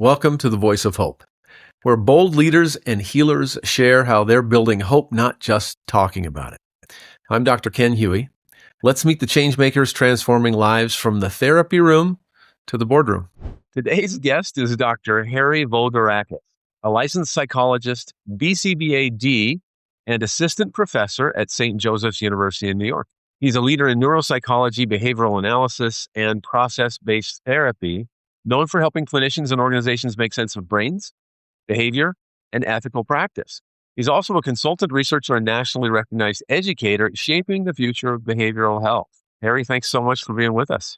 Welcome to the Voice of Hope, where bold leaders and healers share how they're building hope, not just talking about it. I'm Dr. Ken Huey. Let's meet the changemakers transforming lives from the therapy room to the boardroom. Today's guest is Dr. Harry Voulgarakis, a licensed psychologist, BCBA-D, and assistant professor at St. Joseph's University in New York. He's a leader in neuropsychology, behavioral analysis, and process-based therapy, known for helping clinicians and organizations make sense of brains, behavior, and ethical practice. He's also a consultant researcher and nationally recognized educator shaping the future of behavioral health. Harry, thanks so much for being with us.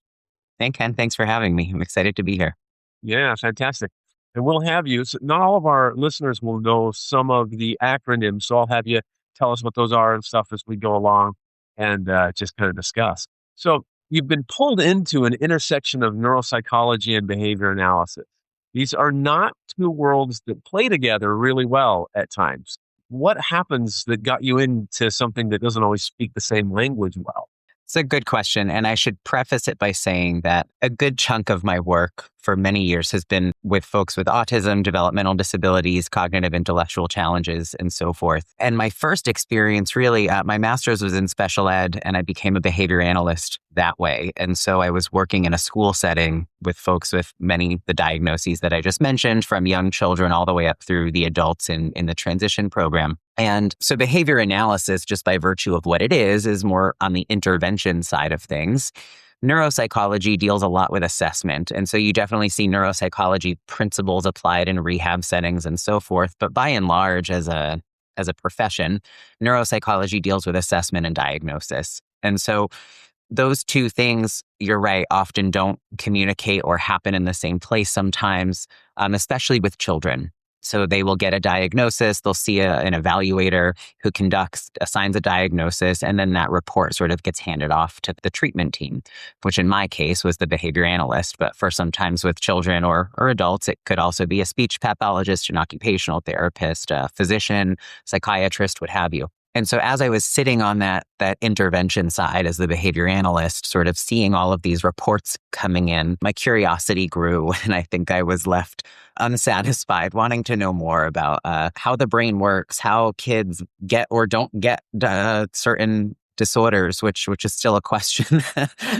Hey, Ken, thanks for having me. I'm excited to be here. Yeah, fantastic. And we'll have you, so not all of our listeners will know some of the acronyms, so I'll have you tell us what those are and stuff as we go along and just kind of discuss. So you've been pulled into an intersection of neuropsychology and behavior analysis. These are not two worlds that play together really well at times. What happens that got you into something that doesn't always speak the same language well? It's a good question. And I should preface it by saying that a good chunk of my work for many years has been with folks with autism, developmental disabilities, cognitive intellectual challenges, and so forth. And my first experience really, my master's was in special ed, and I became a behavior analyst that way. And so I was working in a school setting with folks with many of the diagnoses that I just mentioned, from young children all the way up through the adults in the transition program. And so behavior analysis, just by virtue of what it is more on the intervention side of things. Neuropsychology deals a lot with assessment. And so you definitely see neuropsychology principles applied in rehab settings and so forth. But by and large, as a profession, neuropsychology deals with assessment and diagnosis. And so those two things, you're right, often don't communicate or happen in the same place sometimes, especially with children. So they will get a diagnosis, they'll see an evaluator who assigns a diagnosis, and then that report sort of gets handed off to the treatment team, which in my case was the behavior analyst. But for sometimes with children or adults, it could also be a speech pathologist, an occupational therapist, a physician, psychiatrist, what have you. And so as I was sitting on that intervention side as the behavior analyst, sort of seeing all of these reports coming in, my curiosity grew, and I think I was left unsatisfied, wanting to know more about how the brain works, how kids get or don't get certain disorders, which is still a question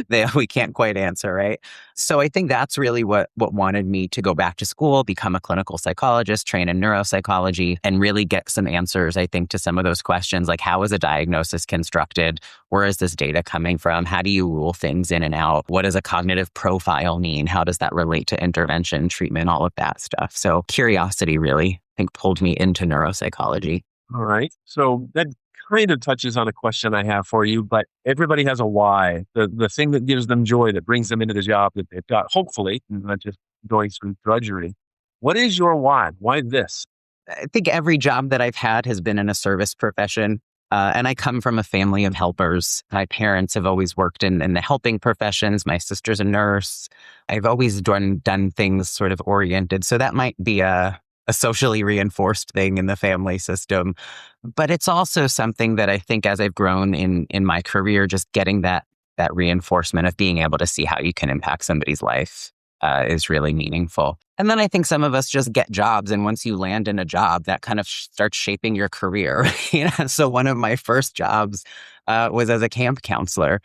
that we can't quite answer, right? So I think that's really what wanted me to go back to school, become a clinical psychologist, train in neuropsychology, and really get some answers, I think, to some of those questions, like how is a diagnosis constructed? Where is this data coming from? How do you rule things in and out? What does a cognitive profile mean? How does that relate to intervention, treatment, all of that stuff? So curiosity really, I think, pulled me into neuropsychology. All right. So that kind of touches on a question I have for you, but everybody has a why, the thing that gives them joy, that brings them into the job that they've got, hopefully, and not just going through drudgery. What is your why? Why this? I think every job that I've had has been in a service profession. And I come from a family of helpers. My parents have always worked in the helping professions. My sister's a nurse. I've always done things sort of oriented. So that might be a socially reinforced thing in the family system. But it's also something that I think as I've grown in my career, just getting that reinforcement of being able to see how you can impact somebody's life is really meaningful. And then I think some of us just get jobs. And once you land in a job, that kind of starts shaping your career. So one of my first jobs was as a camp counselor.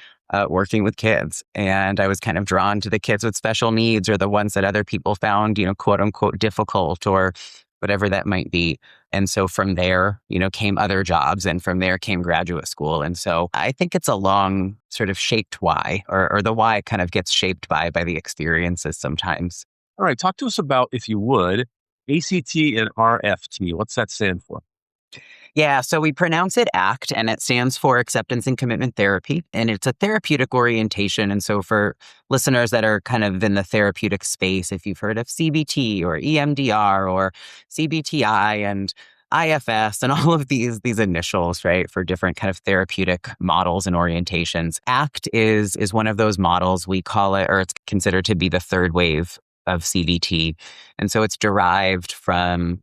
Working with kids. And I was kind of drawn to the kids with special needs, or the ones that other people found, quote unquote, difficult, or whatever that might be. And so from there, came other jobs, and from there came graduate school. And so I think it's a long sort of shaped why, or the why kind of gets shaped by the experiences sometimes. All right. Talk to us about, if you would, ACT and RFT. What's that stand for? Yeah, so we pronounce it ACT, and it stands for Acceptance and Commitment Therapy, and it's a therapeutic orientation. And so for listeners that are kind of in the therapeutic space, if you've heard of CBT or EMDR or CBTI and IFS and all of these initials, right, for different kind of therapeutic models and orientations, ACT is one of those models. We call it, or it's considered to be the third wave of CBT. And so it's derived from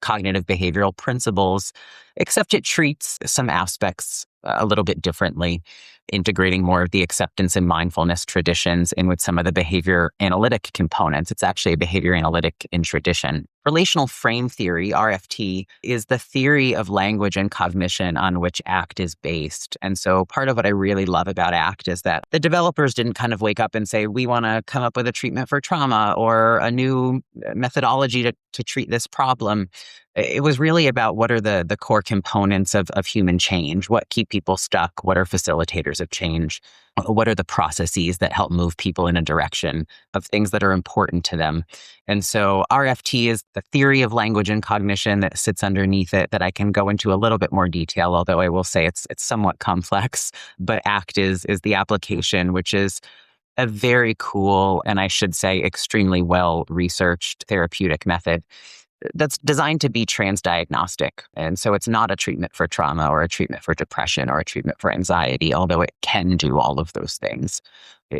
cognitive behavioral principles, except it treats some aspects a little bit differently, integrating more of the acceptance and mindfulness traditions in with some of the behavior analytic components. It's actually a behavior analytic in tradition. Relational frame theory, RFT, is the theory of language and cognition on which ACT is based. And so part of what I really love about ACT is that the developers didn't kind of wake up and say, we want to come up with a treatment for trauma or a new methodology to treat this problem. It was really about what are the core components of human change, what keep people stuck, what are facilitators of change, what are the processes that help move people in a direction of things that are important to them. And so RFT is the theory of language and cognition that sits underneath it that I can go into a little bit more detail, although I will say it's somewhat complex. But ACT is the application, which is a very cool, and I should say extremely well-researched therapeutic method that's designed to be transdiagnostic. And so it's not a treatment for trauma or a treatment for depression or a treatment for anxiety, although it can do all of those things.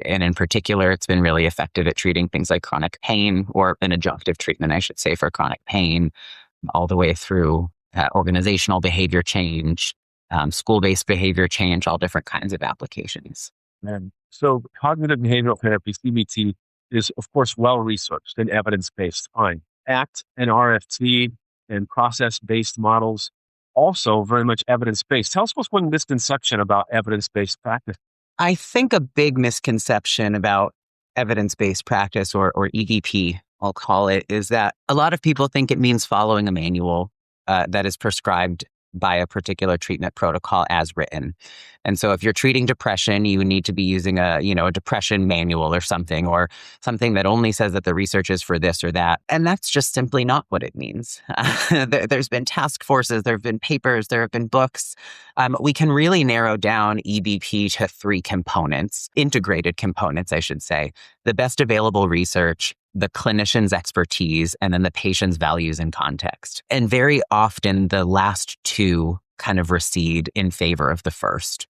And in particular, it's been really effective at treating things like chronic pain, or an adjunctive treatment, I should say, for chronic pain, all the way through organizational behavior change, school-based behavior change, all different kinds of applications. And so cognitive behavioral therapy, CBT, is of course well-researched and evidence-based. Fine. ACT and RFT and process-based models, also very much evidence-based. Tell us what's one misconception about evidence-based practice. I think a big misconception about evidence-based practice, or EDP, I'll call it, is that a lot of people think it means following a manual that is prescribed by a particular treatment protocol as written. And so if you're treating depression, you need to be using a depression manual or something that only says that the research is for this or that. And that's just simply not what it means. There's been task forces, there have been papers, there have been books. We can really narrow down EBP to three components, integrated components, I should say: the best available research, the clinician's expertise, and then the patient's values and context. And very often the last two kind of recede in favor of the first.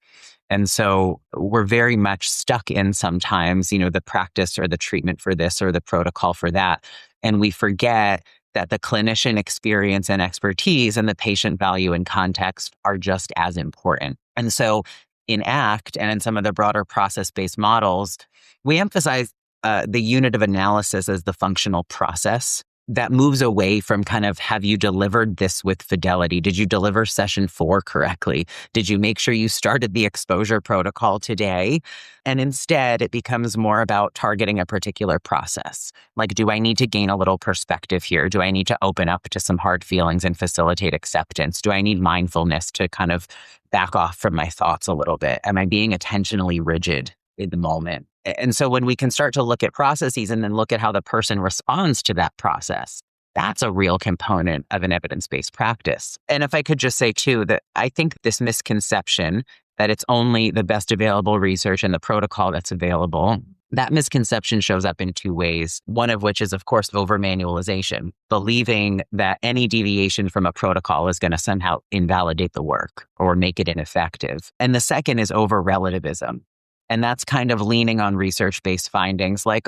And so we're very much stuck in sometimes, the practice or the treatment for this or the protocol for that. And we forget that the clinician experience and expertise and the patient value and context are just as important. And so in ACT and in some of the broader process-based models, we emphasize the unit of analysis as the functional process that moves away from kind of, have you delivered this with fidelity? Did you deliver session 4 correctly? Did you make sure you started the exposure protocol today? And instead, it becomes more about targeting a particular process. Like, do I need to gain a little perspective here? Do I need to open up to some hard feelings and facilitate acceptance? Do I need mindfulness to kind of back off from my thoughts a little bit? Am I being attentionally rigid in the moment? And so when we can start to look at processes and then look at how the person responds to that process, that's a real component of an evidence-based practice. And if I could just say too, that I think this misconception that it's only the best available research and the protocol that's available, that misconception shows up in two ways. One of which is, of course, over-manualization, believing that any deviation from a protocol is going to somehow invalidate the work or make it ineffective. And the second is over-relativism. And that's kind of leaning on research-based findings like,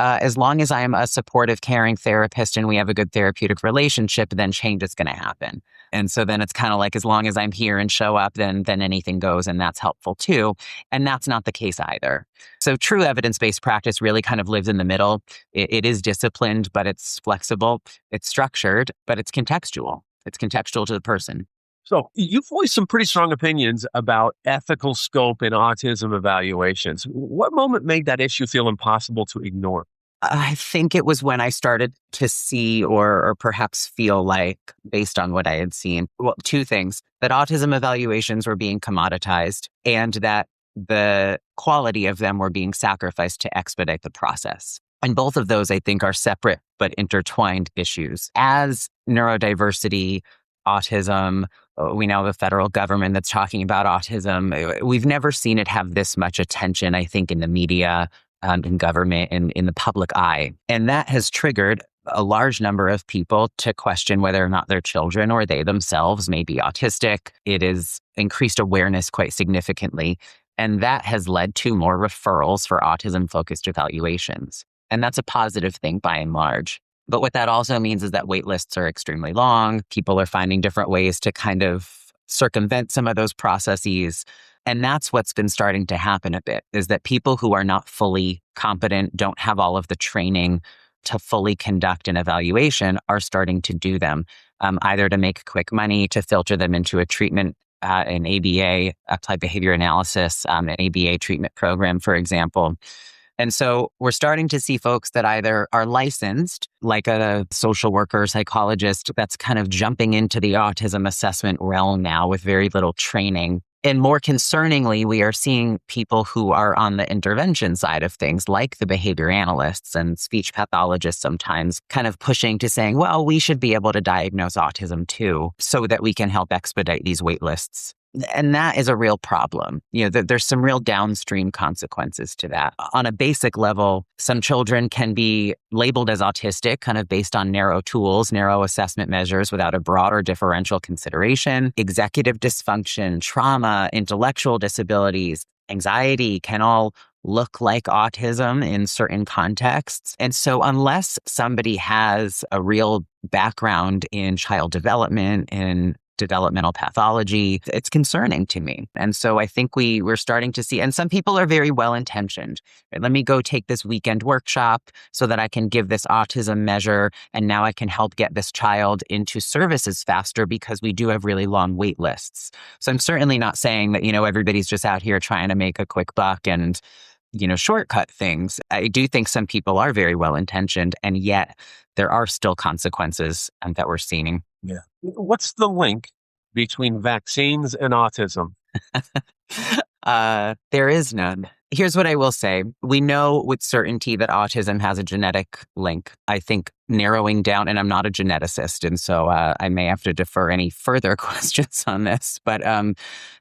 as long as I'm a supportive, caring therapist and we have a good therapeutic relationship, then change is going to happen. And so then it's kind of like, as long as I'm here and show up, then anything goes, and that's helpful too. And that's not the case either. So true evidence-based practice really kind of lives in the middle. It is disciplined, but it's flexible. It's structured, but it's contextual. It's contextual to the person. So you've voiced some pretty strong opinions about ethical scope in autism evaluations. What moment made that issue feel impossible to ignore? I think it was when I started to see or perhaps feel like, based on what I had seen, well, two things: that autism evaluations were being commoditized and that the quality of them were being sacrificed to expedite the process. And both of those, I think, are separate but intertwined issues. As neurodiversity, autism, we now have a federal government that's talking about autism. We've never seen it have this much attention, I think, in the media, in government, and in the public eye. And that has triggered a large number of people to question whether or not their children or they themselves may be autistic. It has increased awareness quite significantly. And that has led to more referrals for autism-focused evaluations. And that's a positive thing by and large. But what that also means is that wait lists are extremely long. People are finding different ways to kind of circumvent some of those processes. And that's what's been starting to happen a bit, is that people who are not fully competent, don't have all of the training to fully conduct an evaluation, are starting to do them, either to make quick money, to filter them into a treatment, an ABA, applied behavior analysis, an ABA treatment program, for example. And so we're starting to see folks that either are licensed, like a social worker, psychologist, that's kind of jumping into the autism assessment realm now with very little training. And more concerningly, we are seeing people who are on the intervention side of things, like the behavior analysts and speech pathologists sometimes, kind of pushing to saying, well, we should be able to diagnose autism too, so that we can help expedite these wait lists. And that is a real problem. There's some real downstream consequences to that. On a basic level, some children can be labeled as autistic, kind of based on narrow tools, narrow assessment measures without a broader differential consideration. Executive dysfunction, trauma, intellectual disabilities, anxiety can all look like autism in certain contexts. And so unless somebody has a real background in child development, in developmental pathology, it's concerning to me. And so I think we're starting to see, and some people are very well-intentioned. Let me go take this weekend workshop so that I can give this autism measure, and now I can help get this child into services faster, because we do have really long wait lists. So I'm certainly not saying that, everybody's just out here trying to make a quick buck and, shortcut things. I do think some people are very well-intentioned, and yet there are still consequences that we're seeing. Yeah. What's the link between vaccines and autism? There is none. Here's what I will say. We know with certainty that autism has a genetic link. I think narrowing down, and I'm not a geneticist, and so I may have to defer any further questions on this, but I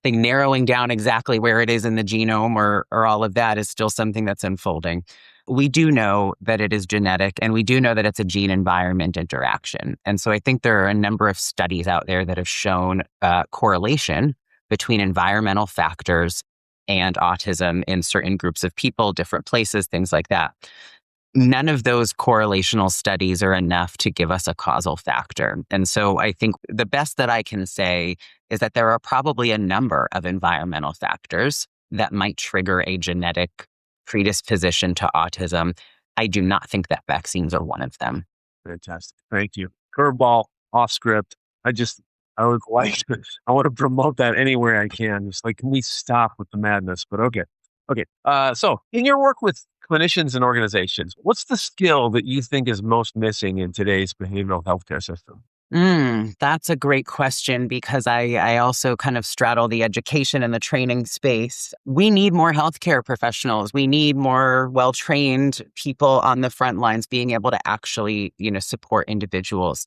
think narrowing down exactly where it is in the genome or all of that is still something that's unfolding. We do know that it is genetic, and we do know that it's a gene-environment interaction. And so I think there are a number of studies out there that have shown correlation between environmental factors and autism in certain groups of people, different places, things like that. None of those correlational studies are enough to give us a causal factor. And so I think the best that I can say is that there are probably a number of environmental factors that might trigger a genetic predisposition to autism. I do not think that vaccines are one of them. Fantastic. Thank you. Curveball, off script. I would like to, I want to promote that anywhere I can. It's like, can we stop with the madness? But okay. So in your work with clinicians and organizations, what's the skill that you think is most missing in today's behavioral healthcare system? That's a great question, because I also kind of straddle the education and the training space. We need more healthcare professionals. We need more well-trained people on the front lines being able to actually, support individuals.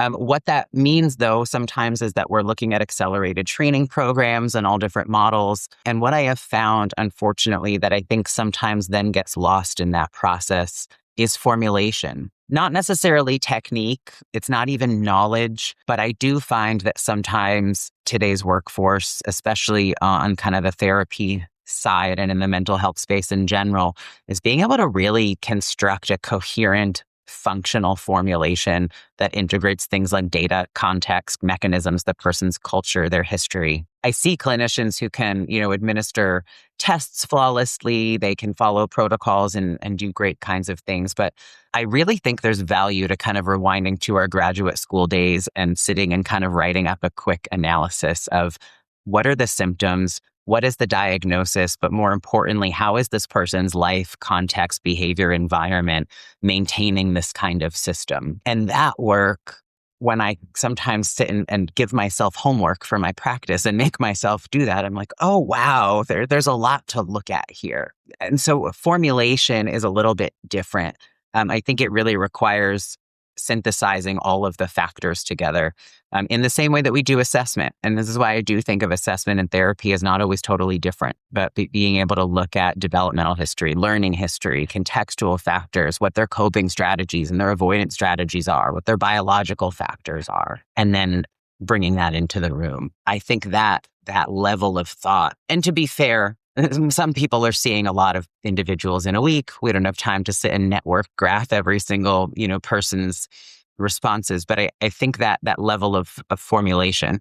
What that means, though, sometimes is that we're looking at accelerated training programs and all different models. And what I have found, unfortunately, that I think sometimes then gets lost in that process is formulation. Not necessarily technique, it's not even knowledge, but I do find that sometimes today's workforce, especially on kind of the therapy side and in the mental health space in general, is being able to really construct a coherent, functional formulation that integrates things like data, context, mechanisms, the person's culture, their history. I see clinicians who can, administer tests flawlessly. They can follow protocols and do great kinds of things. But I really think there's value to kind of rewinding to our graduate school days and sitting and kind of writing up a quick analysis of what are the symptoms, what is the diagnosis, but more importantly, how is this person's life, context, behavior, environment maintaining this kind of system? And that work, when I sometimes sit and give myself homework for my practice and make myself do that, I'm like, oh, wow, there's a lot to look at here. And so formulation is a little bit different. I think it really requires synthesizing all of the factors together in the same way that we do assessment. And this is why I do think of assessment and therapy as not always totally different, but being able to look at developmental history, learning history, contextual factors, what their coping strategies and their avoidance strategies are, what their biological factors are, and then bringing that into the room. I think that level of thought, and to be fair, some people are seeing a lot of individuals in a week. We don't have time to sit and network graph every single, person's responses. But I think that level of formulation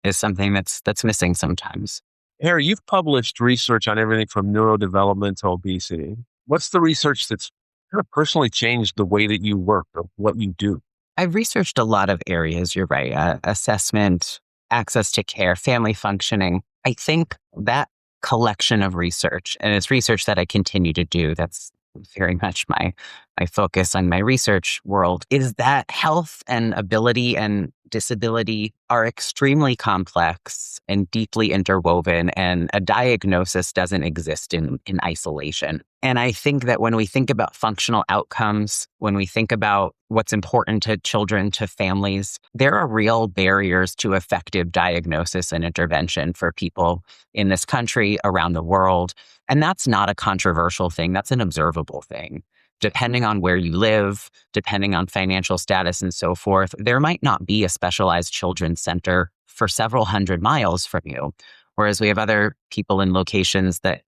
is something that's missing sometimes. Harry, you've published research on everything from neurodevelopment to obesity. What's the research that's kind of personally changed the way that you work or what you do? I've researched a lot of areas, you're right, assessment, access to care, family functioning. I think that collection of research, and it's research that I continue to do, that's very much my focus on my research world, is that health and ability and disability are extremely complex and deeply interwoven, and a diagnosis doesn't exist in isolation. And I think that when we think about functional outcomes, when we think about what's important to children, to families, there are real barriers to effective diagnosis and intervention for people in this country, around the world. And that's not a controversial thing. That's an observable thing. Depending on where you live, depending on financial status and so forth, there might not be a specialized children's center for several hundred miles from you. Whereas we have other people in locations that,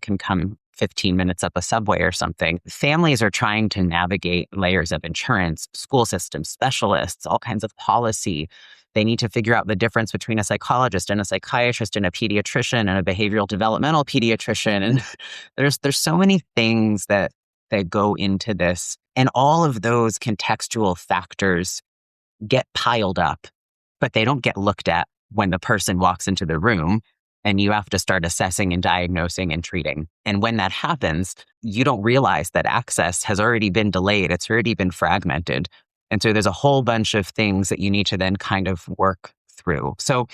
can come 15 minutes up a subway or something. Families are trying to navigate layers of insurance, school systems, specialists, all kinds of policy. They need to figure out the difference between a psychologist and a psychiatrist and a pediatrician and a behavioral developmental pediatrician. And there's so many things that go into this. And all of those contextual factors get piled up, but they don't get looked at when the person walks into the room and you have to start assessing and diagnosing and treating. And when that happens, you don't realize that access has already been delayed. It's already been fragmented. And so there's a whole bunch of things that you need to then kind of work through. So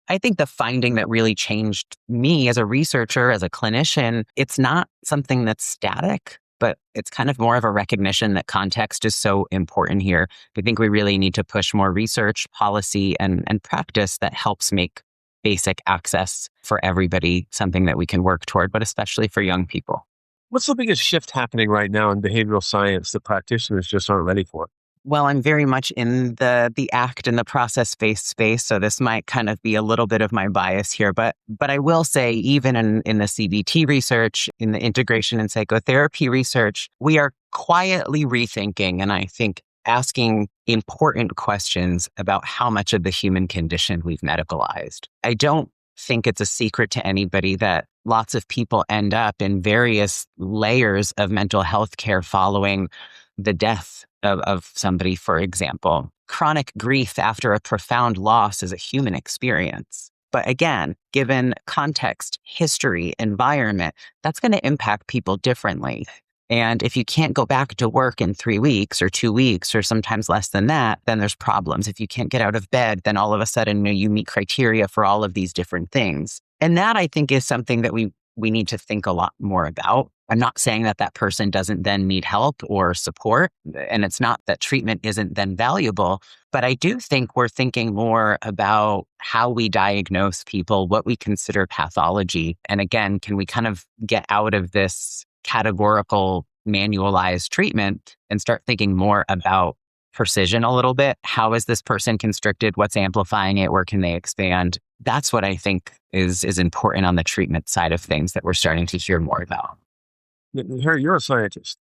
I think the finding that really changed me as a researcher, as a clinician, it's not something that's static, but it's kind of more of a recognition that context is so important here. I think we really need to push more research, policy, and practice that helps make basic access for everybody something that we can work toward, but especially for young people. What's the biggest shift happening right now in behavioral science that practitioners just aren't ready for? Well, I'm very much in the act and the process-based space, so this might kind of be a little bit of my bias here, but I will say even in the CBT research, in the integration and psychotherapy research, we are quietly rethinking, and I think asking important questions about how much of the human condition we've medicalized. I don't think it's a secret to anybody that lots of people end up in various layers of mental health care following the death of somebody, for example. Chronic grief after a profound loss is a human experience. But again, given context, history, environment, that's going to impact people differently. And if you can't go back to work in 3 weeks or 2 weeks or sometimes less than that, then there's problems. If you can't get out of bed, then all of a sudden you meet criteria for all of these different things. And that, I think, is something that we need to think a lot more about. I'm not saying that person doesn't then need help or support, and it's not that treatment isn't then valuable, but I do think we're thinking more about how we diagnose people, what we consider pathology. And again, can we kind of get out of this categorical manualized treatment and start thinking more about precision a little bit? How is this person constricted? What's amplifying it? Where can they expand? That's what I think is important on the treatment side of things that we're starting to hear more about. Harry, you're a scientist,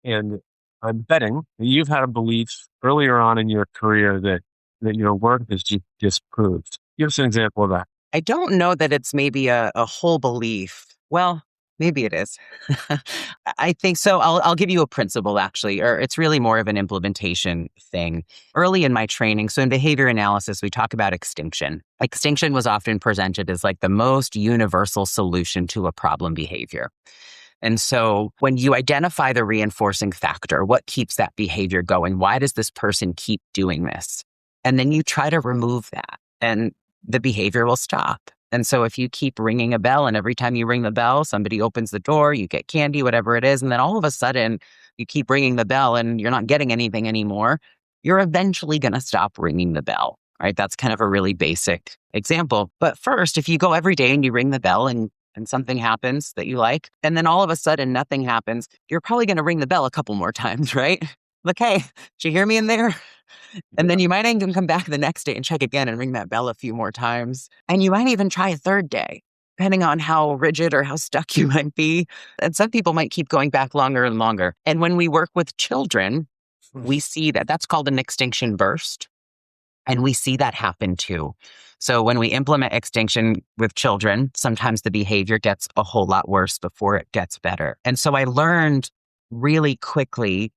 and I'm betting that you've had a belief earlier on in your career that your work is disproved. Give us an example of that. I don't know that it's maybe a whole belief. Well, maybe it is. I think so. I'll give you a principle, actually, or it's really more of an implementation thing. Early in my training, so in behavior analysis, we talk about extinction. Extinction was often presented as like the most universal solution to a problem behavior. And so when you identify the reinforcing factor, what keeps that behavior going? Why does this person keep doing this? And then you try to remove that and the behavior will stop. And so if you keep ringing a bell and every time you ring the bell, somebody opens the door, you get candy, whatever it is, and then all of a sudden you keep ringing the bell and you're not getting anything anymore, you're eventually going to stop ringing the bell, right? That's kind of a really basic example. But first, if you go every day and you ring the bell and something happens that you like, and then all of a sudden nothing happens, you're probably going to ring the bell a couple more times, right? Like, hey, did you hear me in there? And then you might even come back the next day and check again and ring that bell a few more times. And you might even try a third day, depending on how rigid or how stuck you might be. And some people might keep going back longer and longer. And when we work with children, we see that that's called an extinction burst. And we see that happen too. So when we implement extinction with children, sometimes the behavior gets a whole lot worse before it gets better. And so I learned really quickly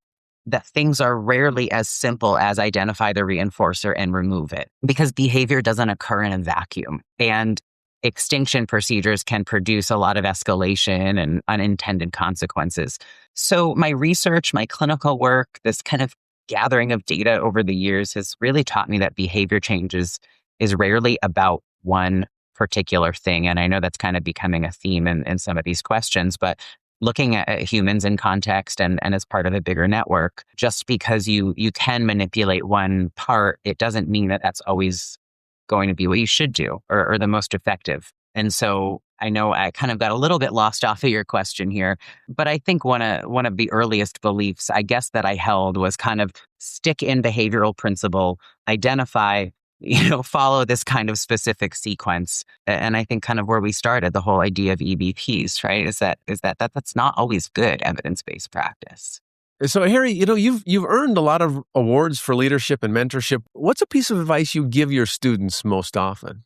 that things are rarely as simple as identify the reinforcer and remove it, because behavior doesn't occur in a vacuum. And extinction procedures can produce a lot of escalation and unintended consequences. So my research, my clinical work, this kind of gathering of data over the years has really taught me that behavior changes is rarely about one particular thing. And I know that's kind of becoming a theme in some of these questions, but looking at humans in context and as part of a bigger network, just because you can manipulate one part, it doesn't mean that that's always going to be what you should do or the most effective. And so I know I kind of got a little bit lost off of your question here, but I think one of the earliest beliefs, I guess, that I held was kind of stick in behavioral principle, identify, follow this kind of specific sequence. And I think kind of where we started, the whole idea of EBPs, right? Is that's not always good evidence-based practice. So Harry, you've earned a lot of awards for leadership and mentorship. What's a piece of advice you give your students most often?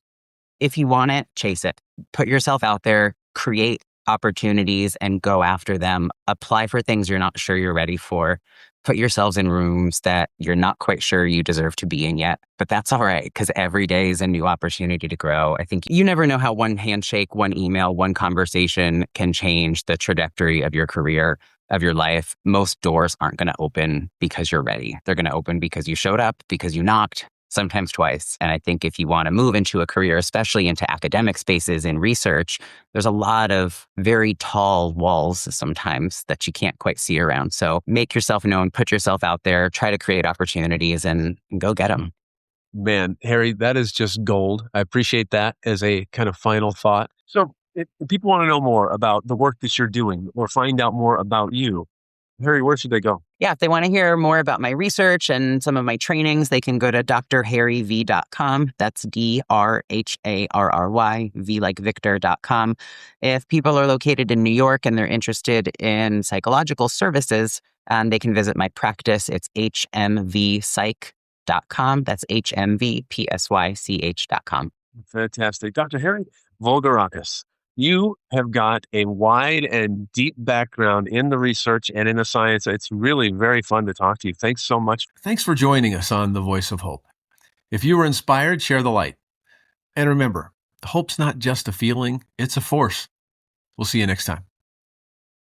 If you want it, chase it. Put yourself out there, create opportunities and go after them. Apply for things you're not sure you're ready for. Put yourselves in rooms that you're not quite sure you deserve to be in yet. But that's all right, because every day is a new opportunity to grow. I think you never know how one handshake, one email, one conversation can change the trajectory of your career, of your life. Most doors aren't going to open because you're ready. They're going to open because you showed up, because you knocked, sometimes twice. And I think if you want to move into a career, especially into academic spaces in research, there's a lot of very tall walls sometimes that you can't quite see around. So make yourself known, put yourself out there, try to create opportunities and go get them. Man, Harry, that is just gold. I appreciate that as a kind of final thought. So if people want to know more about the work that you're doing or find out more about you, Harry, where should they go? Yeah, if they want to hear more about my research and some of my trainings, they can go to drharryv.com. That's DRHARRY, V like Victor.com. If people are located in New York and they're interested in psychological services, they can visit my practice. It's hmvpsych.com. That's hmvpsych.com. Fantastic. Dr. Harry Voulgarakis, you have got a wide and deep background in the research and in the science. It's really very fun to talk to you. Thanks so much. Thanks for joining us on The Voice of Hope. If you were inspired, share the light. And remember, hope's not just a feeling, it's a force. We'll see you next time.